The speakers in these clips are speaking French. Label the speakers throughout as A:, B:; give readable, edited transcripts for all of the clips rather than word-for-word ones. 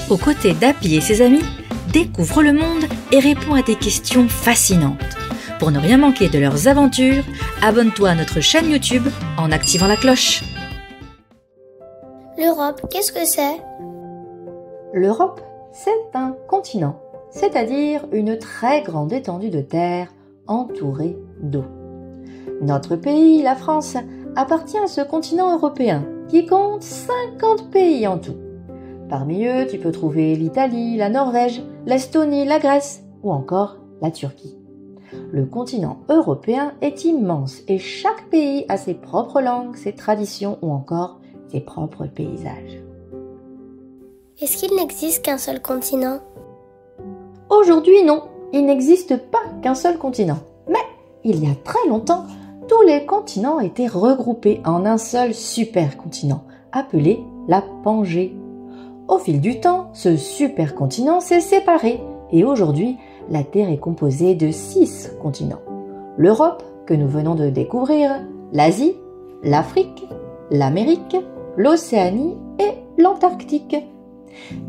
A: Aux côtés d'Happy et ses amis, découvre le monde et réponds à des questions fascinantes. Pour ne rien manquer de leurs aventures, abonne-toi à notre chaîne YouTube en activant la cloche.
B: L'Europe, qu'est-ce que c'est?
C: L'Europe, c'est un continent, c'est-à-dire une très grande étendue de terre entourée d'eau. Notre pays, la France, appartient à ce continent européen qui compte 50 pays en tout. Parmi eux, tu peux trouver l'Italie, la Norvège, l'Estonie, la Grèce ou encore la Turquie. Le continent européen est immense et chaque pays a ses propres langues, ses traditions ou encore ses propres paysages.
B: Est-ce qu'il n'existe qu'un seul continent?
C: Aujourd'hui, non, il n'existe pas qu'un seul continent. Mais il y a très longtemps, tous les continents étaient regroupés en un seul supercontinent, appelé la Pangée. Au fil du temps, ce supercontinent s'est séparé et aujourd'hui, la Terre est composée de 6 continents. L'Europe, que nous venons de découvrir, l'Asie, l'Afrique, l'Amérique, l'Océanie et l'Antarctique.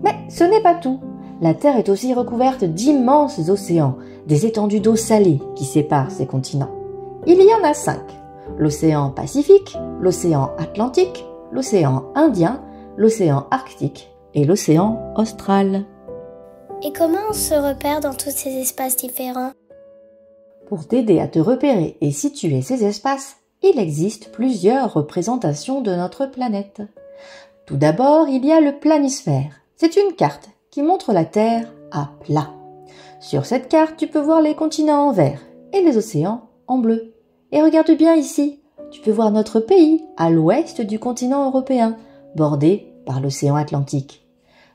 C: Mais ce n'est pas tout. La Terre est aussi recouverte d'immenses océans, des étendues d'eau salée qui séparent ces continents. Il y en a 5. L'océan Pacifique, l'océan Atlantique, l'océan Indien, l'océan Arctique et l'océan Austral.
B: Et comment on se repère dans tous ces espaces différents?
C: Pour t'aider à te repérer et situer ces espaces, il existe plusieurs représentations de notre planète. Tout d'abord, il y a le planisphère. C'est une carte qui montre la Terre à plat. Sur cette carte, tu peux voir les continents en vert et les océans en bleu. Et regarde bien ici, tu peux voir notre pays à l'ouest du continent européen, bordé par l'océan Atlantique.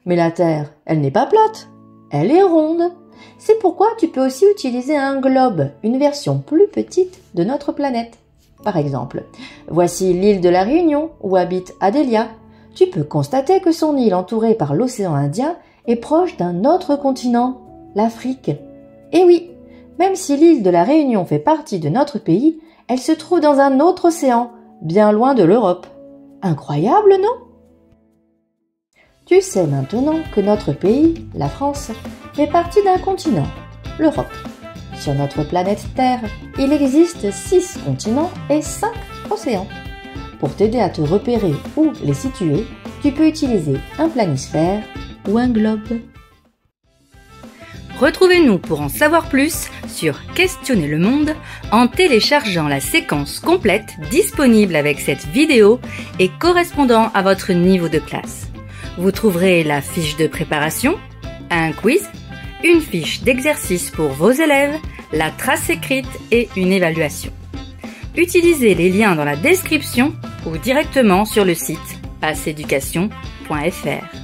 C: Mais la Terre, elle n'est pas plate, elle est ronde. C'est pourquoi tu peux aussi utiliser un globe, une version plus petite de notre planète. Par exemple, voici l'île de la Réunion où habite Adélia. Tu peux constater que son île entourée par l'océan Indien est proche d'un autre continent, l'Afrique. Et oui, même si l'île de la Réunion fait partie de notre pays, elle se trouve dans un autre océan, bien loin de l'Europe. Incroyable, non? Tu sais maintenant que notre pays, la France, fait partie d'un continent, l'Europe. Sur notre planète Terre, il existe 6 continents et 5 océans. Pour t'aider à te repérer ou les situer, tu peux utiliser un planisphère ou un globe.
A: Retrouvez-nous pour en savoir plus sur Questionner le monde en téléchargeant la séquence complète disponible avec cette vidéo et correspondant à votre niveau de classe. Vous trouverez la fiche de préparation, un quiz, une fiche d'exercice pour vos élèves, la trace écrite et une évaluation. Utilisez les liens dans la description ou directement sur le site passeeducation.fr.